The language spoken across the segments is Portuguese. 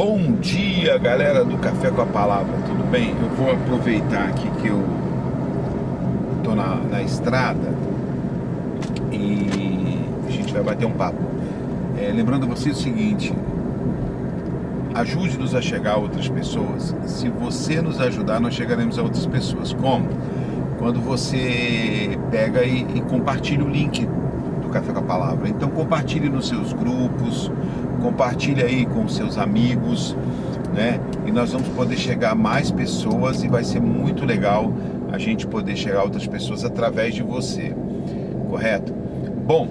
Bom dia, galera do Café com a Palavra, tudo bem? Eu vou aproveitar aqui que eu tô na estrada e a gente vai bater um papo. Lembrando a vocês o seguinte: ajude-nos a chegar a outras pessoas. Se você nos ajudar, nós chegaremos a outras pessoas. Como? Quando você pega e compartilha o link do Café com a Palavra. Então compartilhe nos seus grupos, compartilhe aí com seus amigos, né? E nós vamos poder chegar a mais pessoas e vai ser muito legal a gente poder chegar a outras pessoas através de você, correto? Bom,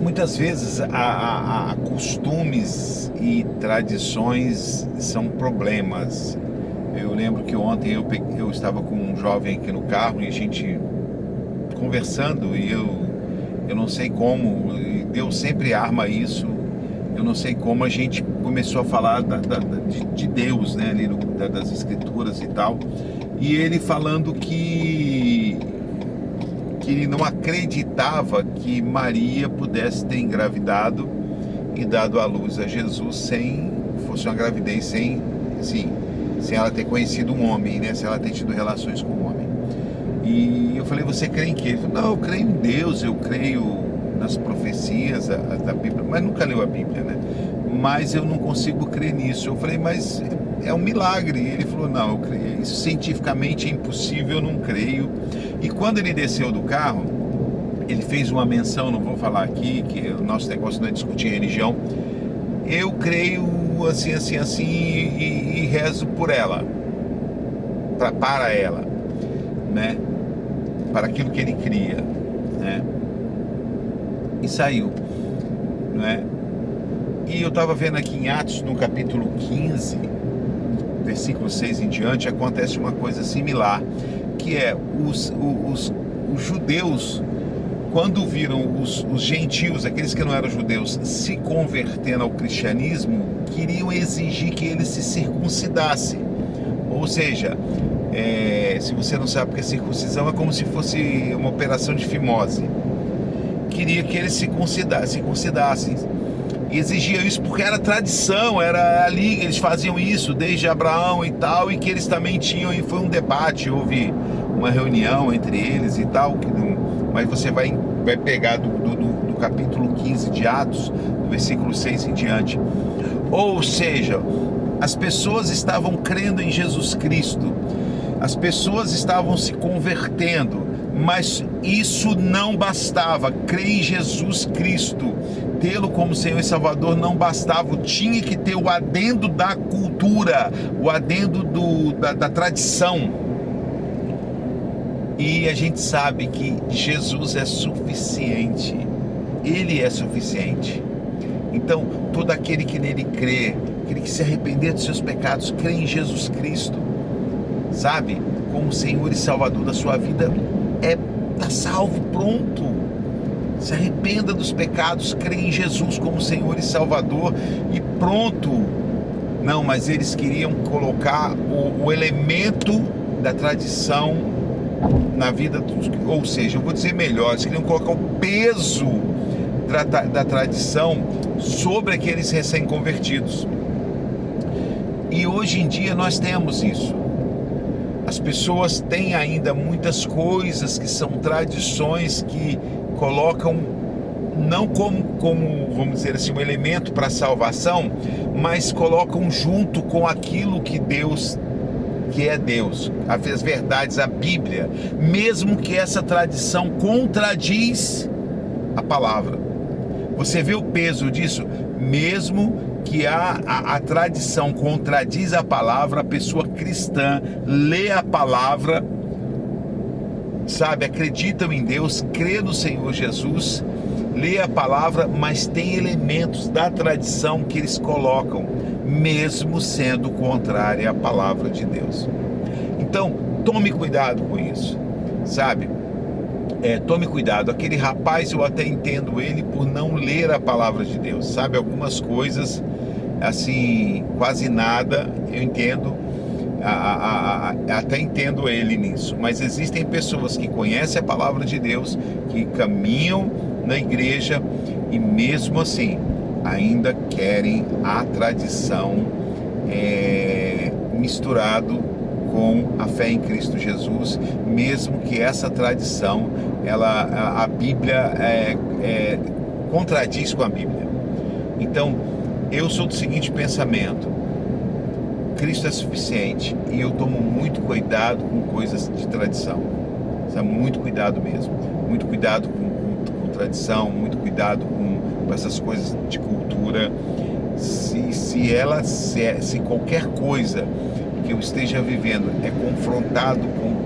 muitas vezes há costumes e tradições são problemas. Eu lembro que ontem eu estava com um jovem aqui no carro e a gente conversando e eu não sei como, Deus sempre arma isso, eu não sei como a gente começou a falar de Deus, né, ali das escrituras e tal, e ele falando que ele não acreditava que Maria pudesse ter engravidado e dado à luz a Jesus fosse uma gravidez sem ela ter conhecido um homem, né, sem ela ter tido relações com um homem. E eu falei, você crê em quê? Ele falou, não, eu creio em Deus, eu creio nas profecias da Bíblia, mas nunca leu a Bíblia, né? Mas eu não consigo crer nisso. Eu falei, mas é um milagre. Ele falou, não, eu creio, isso cientificamente é impossível, eu não creio. E quando ele desceu do carro, ele fez uma menção, não vou falar aqui, que o nosso negócio não é discutir religião. Eu creio assim, e rezo por ela, para ela, né? Para aquilo que ele cria, né? E saiu, né? E eu estava vendo aqui em Atos, no capítulo 15, versículo 6 em diante, acontece uma coisa similar, que é os judeus, quando viram os gentios, aqueles que não eram judeus, se convertendo ao cristianismo, queriam exigir que eles se circuncidassem. Ou seja, se você não sabe o que é circuncisão, é como se fosse uma operação de fimose. Queria que eles se circuncidassem. E exigia isso porque era tradição, era ali, eles faziam isso desde Abraão e tal, e que eles também tinham, e foi um debate, houve uma reunião entre eles e tal, mas você vai pegar do capítulo 15 de Atos, do versículo 6 em diante. Ou seja, as pessoas estavam crendo em Jesus Cristo, as pessoas estavam se convertendo, mas isso não bastava. Crer em Jesus Cristo, tê-lo como Senhor e Salvador não bastava, tinha que ter o adendo da cultura, o adendo da tradição. E a gente sabe que Jesus é suficiente, Ele é suficiente. Então, todo aquele que nele crê, aquele que se arrepender dos seus pecados, crê em Jesus Cristo, sabe, como Senhor e Salvador da sua vida, está salvo, pronto. Se arrependa dos pecados, crê em Jesus como Senhor e Salvador e pronto. Não, mas eles queriam colocar o elemento da tradição na vida, ou seja, eu vou dizer melhor, eles queriam colocar o peso da tradição sobre aqueles recém-convertidos. E hoje em dia nós temos isso. As pessoas têm ainda muitas coisas que são tradições que colocam não como vamos dizer assim, um elemento para a salvação, mas colocam junto com aquilo que Deus, que é Deus, as verdades, a Bíblia, mesmo que essa tradição contradiz a palavra. Você vê o peso disso? Mesmo que a tradição contradiz a palavra, a pessoa cristã lê a palavra, sabe, acreditam em Deus, crê no Senhor Jesus, lê a palavra, mas tem elementos da tradição que eles colocam, mesmo sendo contrária à palavra de Deus. Então, tome cuidado com isso, sabe? Tome cuidado. Aquele rapaz, eu até entendo ele por não ler a palavra de Deus, sabe? Algumas coisas, assim, quase nada, eu entendo, até entendo ele nisso, mas existem pessoas que conhecem a palavra de Deus, que caminham na igreja e mesmo assim ainda querem a tradição misturado com a fé em Cristo Jesus, mesmo que essa tradição, a Bíblia contradiz com a Bíblia. Então, eu sou do seguinte pensamento: Cristo é suficiente, e eu tomo muito cuidado com coisas de tradição, sabe? Muito cuidado mesmo, muito cuidado com tradição, muito cuidado com essas coisas de cultura. Se qualquer coisa que eu esteja vivendo é confrontado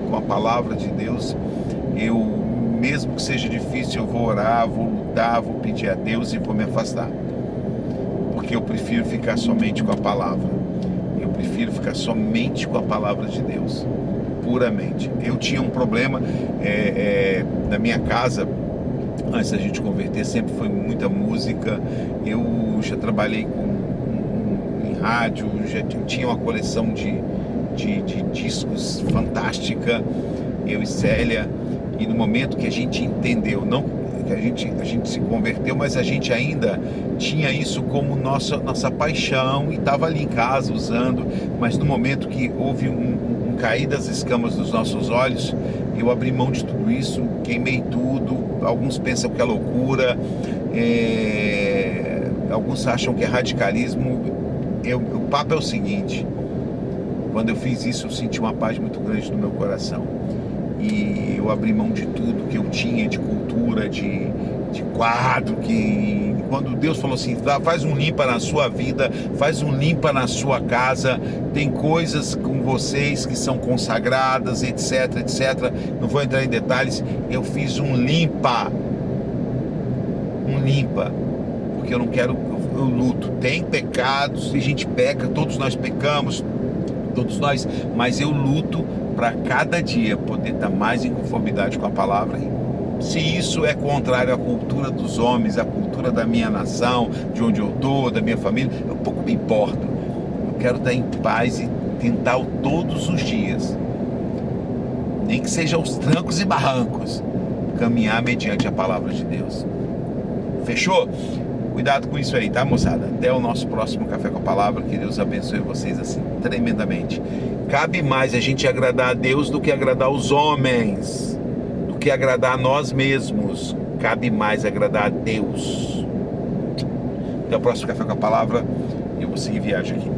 com a palavra de Deus, mesmo que seja difícil, eu vou orar, vou lutar, vou pedir a Deus e vou me afastar, porque eu prefiro ficar somente com a palavra. Eu prefiro ficar somente com a palavra de Deus, puramente. Eu tinha um problema na minha casa, antes da gente converter, sempre foi muita música. Eu já trabalhei em rádio, já tinha uma coleção de discos fantástica, eu e Célia. E no momento que a gente entendeu, não que a gente se converteu, mas a gente ainda tinha isso como nossa paixão e estava ali em casa usando. Mas no momento que houve um cair das escamas dos nossos olhos, eu abri mão de tudo isso, queimei tudo. Alguns pensam que é loucura, alguns acham que é radicalismo. O papo é o seguinte: quando eu fiz isso, eu senti uma paz muito grande no meu coração, e eu abri mão de tudo que eu tinha de cultura, de quadro, que quando Deus falou assim, faz um limpa na sua vida, faz um limpa na sua casa, tem coisas com vocês que são consagradas, etc, etc, não vou entrar em detalhes. Eu fiz um limpa, porque eu não quero, eu luto. Tem pecados, a gente peca, todos nós pecamos, mas eu luto para cada dia poder estar mais em conformidade com a palavra. Se isso é contrário à cultura dos homens, à cultura da minha nação, de onde eu estou, da minha família, eu pouco me importo. Eu quero estar em paz e tentar todos os dias, nem que seja aos trancos e barrancos, caminhar mediante a palavra de Deus. Fechou? Cuidado com isso aí, tá, moçada? Até o nosso próximo Café com a Palavra. Que Deus abençoe vocês assim tremendamente. Cabe mais a gente agradar a Deus do que agradar os homens, do que agradar a nós mesmos. Cabe mais agradar a Deus. Até o próximo Café com a Palavra. Eu vou seguir viagem aqui.